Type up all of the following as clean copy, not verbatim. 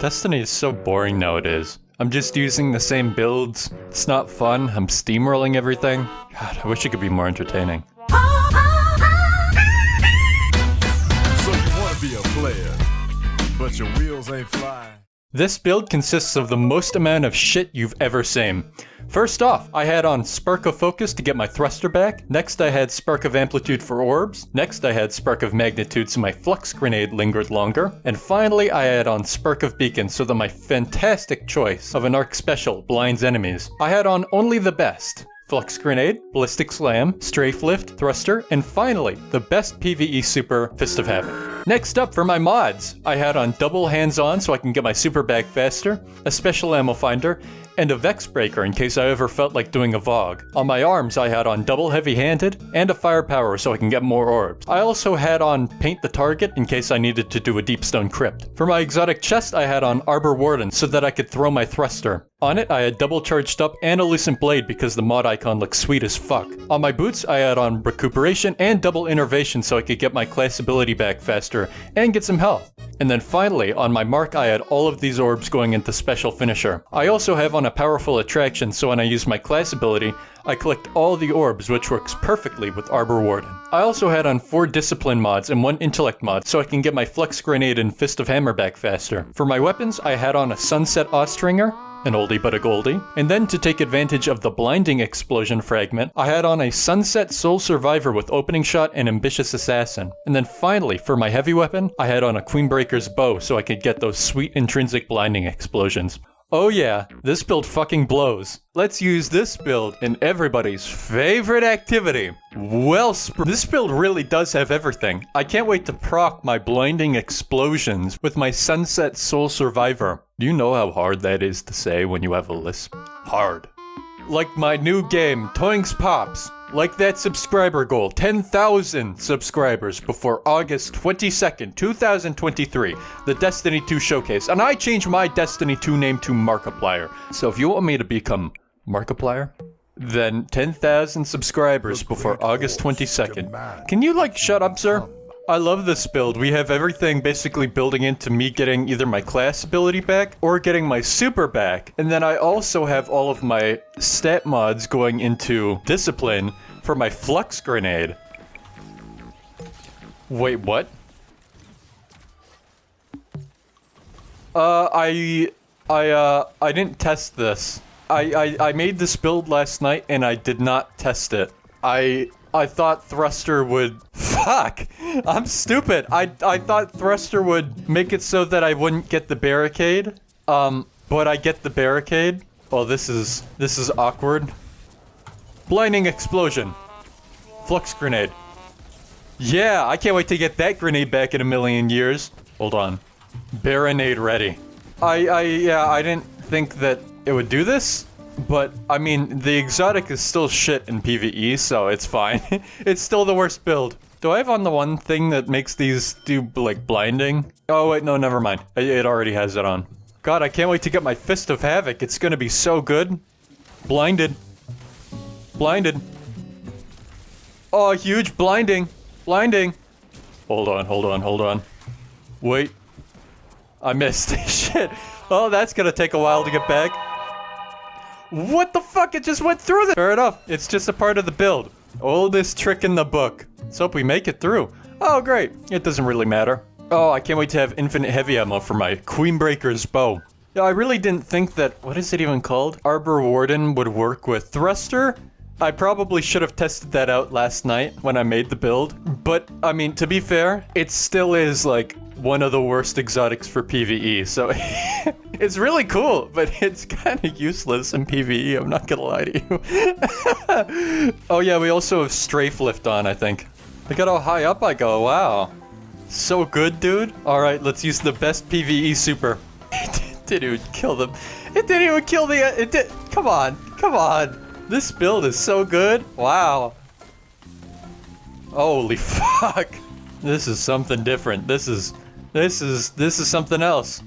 Destiny is so boring nowadays. I'm just using the same builds. It's not fun. I'm steamrolling everything. God, I wish it could be more entertaining. So you want to be a player, but your wheels ain't flying. This build consists of the most amount of shit you've ever seen. First off, I had on Spark of Focus to get my thruster back. Next I had Spark of Amplitude for orbs. Next I had Spark of Magnitude so my Flux Grenade lingered longer. And finally I had on Spark of Beacon so that my fantastic choice of an arc special blinds enemies. I had on only the best. Flux Grenade, Ballistic Slam, Strafe Lift, Thruster, and finally, the best PvE super, Fist of Havoc. Next up for my mods, I had on double hands-on so I can get my super back faster, a special ammo finder, and a Vex Breaker in case I ever felt like doing a Vogue. On my arms, I had on double heavy-handed and a firepower so I can get more orbs. I also had on Paint the Target in case I needed to do a Deep Stone Crypt. For my exotic chest, I had on Arbor Warden so that I could throw my thruster. On it, I had double charged up and a Lucent Blade because the mod icon looks sweet as fuck. On my boots, I had on Recuperation and double Innervation so I could get my class ability back faster and get some health. And then finally, on my mark, I had all of these orbs going into Special Finisher. I also have on a Powerful Attraction, so when I use my class ability, I collect all the orbs, which works perfectly with Arbor Warden. I also had on 4 Discipline mods and 1 Intellect mod, so I can get my Flux Grenade and Fist of Hammer back faster. For my weapons, I had on a Sunset Austringer, an oldie but a goldie. And then to take advantage of the blinding explosion fragment, I had on a Sunset Soul Survivor with Opening Shot and Ambitious Assassin. And then finally, for my heavy weapon, I had on a Queenbreaker's bow so I could get those sweet intrinsic blinding explosions. Oh yeah, this build fucking blows. Let's use this build in everybody's favorite activity. This build really does have everything. I can't wait to proc my blinding explosions with my Sunset Soul Survivor. Do you know how hard that is to say when you have a lisp? Hard. Like my new game, Toinks Pops. Like that subscriber goal, 10,000 subscribers before August 22nd, 2023, the Destiny 2 showcase. And I changed my Destiny 2 name to Markiplier. So if you want me to become Markiplier, then 10,000 subscribers before August 22nd. Can you shut up, sir? I love this build. We have everything basically building into me getting either my class ability back or getting my super back. And then I also have all of my stat mods going into Discipline for my Flux Grenade. Wait, what? I didn't test this. I made this build last night and I did not test it. I thought Thruster would... Fuck! I'm stupid! I thought Thruster would make it so that I wouldn't get the barricade. But I get the barricade. Oh, this is awkward. Blinding Explosion. Flux Grenade. Yeah, I can't wait to get that grenade back in a million years. Hold on. Baronade ready. I didn't think that it would do this. But, I mean, the exotic is still shit in PvE, so it's fine. It's still the worst build. Do I have on the one thing that makes these do, blinding? Oh, wait, no, never mind. It already has it on. God, I can't wait to get my Fist of Havoc. It's gonna be so good. Blinded. Blinded. Oh, huge blinding. Blinding. Hold on. Wait. I missed. Shit. Oh, that's gonna take a while to get back. What the fuck? It just went through the- Fair enough. It's just a part of the build. Oldest trick in the book. Let's hope we make it through. Oh, great. It doesn't really matter. Oh, I can't wait to have infinite heavy ammo for my Queenbreaker's bow. Yeah, I really didn't think that- what is it even called? Arbor Warden would work with Thruster? I probably should have tested that out last night when I made the build. But, I mean, to be fair, it still is, one of the worst exotics for PvE, so it's really cool, but it's kind of useless in PvE, I'm not gonna lie to you. Oh yeah, we also have Strafe Lift on, I think. Look at how high up I go, wow. So good, dude. Alright, let's use the best PvE super. It didn't even kill them. It didn't even kill the- come on. This build is so good, wow. Holy fuck. This is something different. This is something else.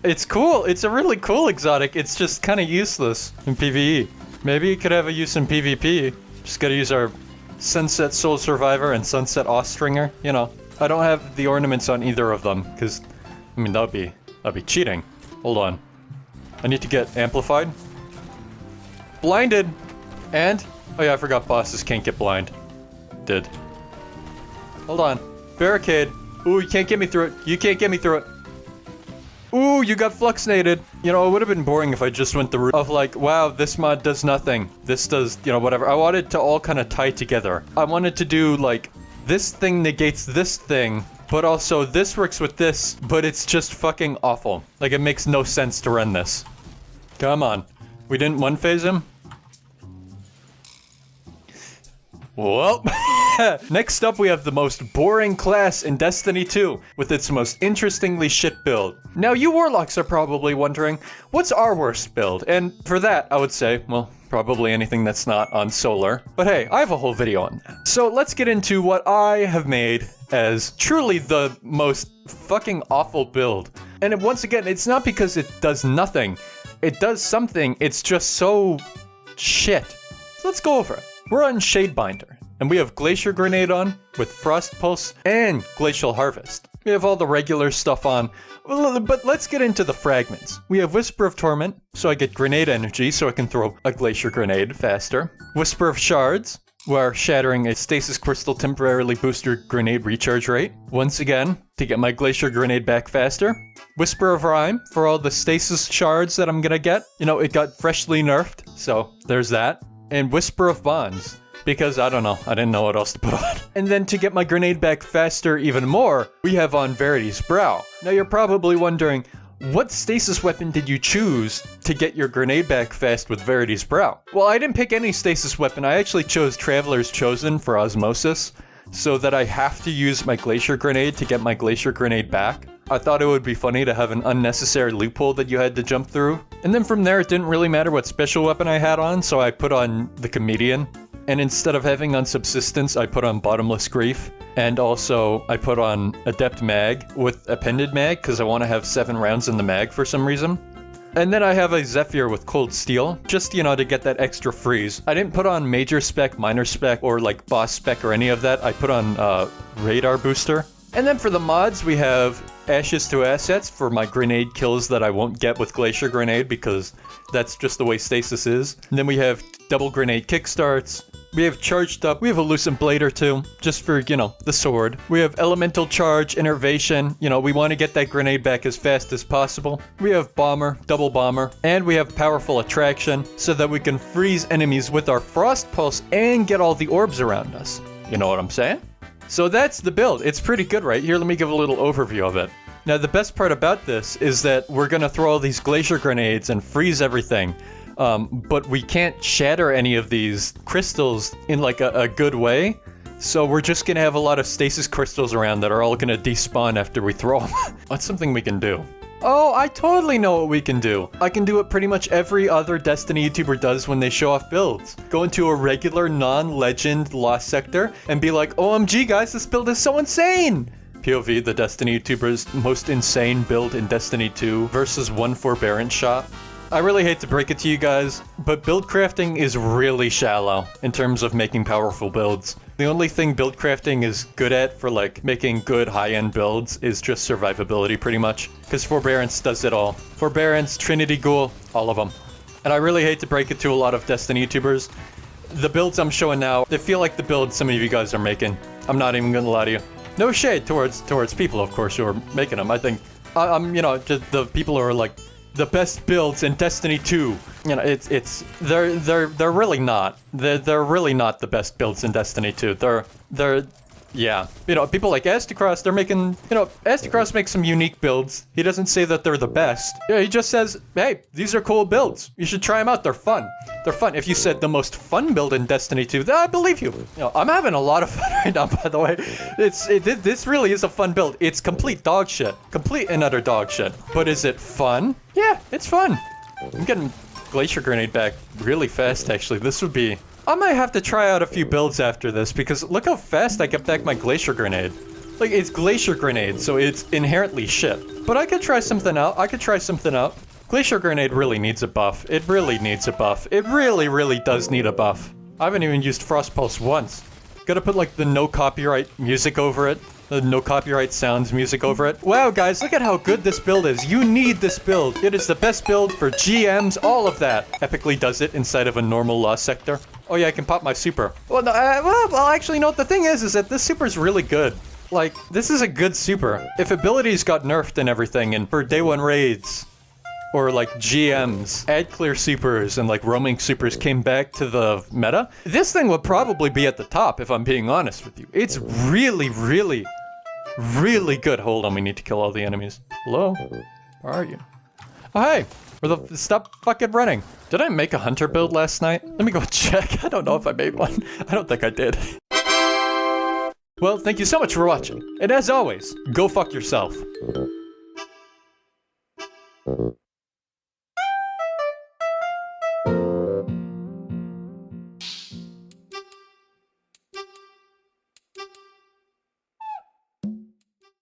It's cool. It's a really cool exotic. It's just kind of useless in PvE. Maybe it could have a use in PvP. Just gotta use our Sunset Soul Survivor and Sunset Austringer, you know. I don't have the ornaments on either of them, because, I mean, that'd be cheating. Hold on. I need to get amplified. Blinded! And? Oh yeah, I forgot bosses can't get blind. Did. Hold on. Barricade. Ooh, you can't get me through it. You can't get me through it. Ooh, you got fluxinated. You know, it would have been boring if I just went the route of like, wow, this mod does nothing. This does, you know, whatever. I wanted to all kind of tie together. I wanted to do like, this thing negates this thing, but also this works with this, but it's just fucking awful. Like, it makes no sense to run this. Come on. We didn't one-phase him? Well, next up we have the most boring class in Destiny 2, with its most interestingly shit build. Now you warlocks are probably wondering, what's our worst build? And for that, I would say, well, probably anything that's not on solar. But hey, I have a whole video on that. So let's get into what I have made as truly the most fucking awful build. And once again, it's not because it does nothing. It does something, it's just so shit. So let's go over it. We're on Shadebinder, and we have Glacier Grenade on, with Frost Pulse, and Glacial Harvest. We have all the regular stuff on, but let's get into the fragments. We have Whisper of Torment, so I get grenade energy so I can throw a Glacier Grenade faster. Whisper of Shards, where shattering a Stasis Crystal temporarily boosts your grenade recharge rate. Once again, to get my Glacier Grenade back faster. Whisper of Rhyme, for all the Stasis Shards that I'm gonna get. You know, it got freshly nerfed, so there's that. And Whisper of Bonds, because I don't know, I didn't know what else to put on. And then to get my grenade back faster even more, we have on Verities Brow. Now you're probably wondering, what stasis weapon did you choose to get your grenade back fast with Verities Brow? Well, I didn't pick any stasis weapon, I actually chose Traveler's Chosen for Osmosis, so that I have to use my Glacier Grenade to get my Glacier Grenade back. I thought it would be funny to have an unnecessary loophole that you had to jump through. And then from there, it didn't really matter what special weapon I had on, so I put on the Comedian. And instead of having on Subsistence, I put on Bottomless Grief. And also, I put on Adept Mag with Appended Mag, because I want to have 7 rounds in the mag for some reason. And then I have a Zephyr with Cold Steel, just, you know, to get that extra freeze. I didn't put on Major Spec, Minor Spec, or like Boss Spec or any of that. I put on Radar Booster. And then for the mods, we have Ashes to Assets for my grenade kills that I won't get with Glacier Grenade because that's just the way Stasis is. And then we have double grenade kickstarts. We have Charged Up. We have a Lucent Blade or two, just for, you know, the sword. We have Elemental Charge, Innervation. You know, we want to get that grenade back as fast as possible. We have Bomber, Double Bomber. And we have Powerful Attraction, so that we can freeze enemies with our Frost Pulse and get all the orbs around us. You know what I'm saying? So that's the build. It's pretty good, right? Here, let me give a little overview of it. Now, the best part about this is that we're gonna throw all these Glacier Grenades and freeze everything. But we can't shatter any of these crystals in like a good way. So we're just gonna have a lot of stasis crystals around that are all gonna despawn after we throw them. That's something we can do. Oh, I totally know what we can do. I can do what pretty much every other Destiny YouTuber does when they show off builds. Go into a regular non-legend Lost Sector and be like, OMG guys, this build is so insane! POV, the Destiny YouTuber's most insane build in Destiny 2 versus one Forbearance shot. I really hate to break it to you guys, but build crafting is really shallow in terms of making powerful builds. The only thing build crafting is good at for like making good high-end builds is just survivability pretty much, because Forbearance does it all. Forbearance, Trinity Ghoul, all of them. And I really hate to break it to a lot of Destiny YouTubers. The builds I'm showing now, they feel like the builds some of you guys are making. I'm not even gonna lie to you. No shade towards people, of course, who are making them. I think, I'm, you know, just the people who are like, the best builds in Destiny 2. You know, they're really not. They're really not the best builds in Destiny 2. They're yeah. You know, people like Asticross, they're making, you know, Asticross makes some unique builds. He doesn't say that they're the best. Yeah, he just says, hey, these are cool builds. You should try them out. They're fun. They're fun. If you said the most fun build in Destiny 2, then I believe you. You know, I'm having a lot of fun right now, by the way. This really is a fun build. It's complete dog shit. Complete and utter dog shit. But is it fun? Yeah, it's fun. I'm getting Glacier Grenade back really fast, actually. This would be... I might have to try out a few builds after this, because look how fast I get back my Glacier Grenade. Like, it's Glacier Grenade, so it's inherently shit. But I could try something out. Glacier Grenade really needs a buff. It really needs a buff. It really, really does need a buff. I haven't even used Frost Pulse once. Gotta put, like, the no copyright music over it. No copyright sounds music over it. Wow, guys, look at how good this build is. You need this build. It is the best build for GMs, all of that. Epically does it inside of a normal lost sector. Oh yeah, I can pop my super. Well, no, well, actually, no, the thing is that this super is really good. Like, this is a good super. If abilities got nerfed and everything, and for day one raids, or like GMs, add clear supers and like roaming supers came back to the meta, this thing would probably be at the top if I'm being honest with you. It's really, really, really good. Hold on, we need to kill all the enemies. Hello? Where are you? Oh, hey! Stop fucking running. Did I make a hunter build last night? Let me go check. I don't know if I made one. I don't think I did. Well, thank you so much for watching. And as always, go fuck yourself.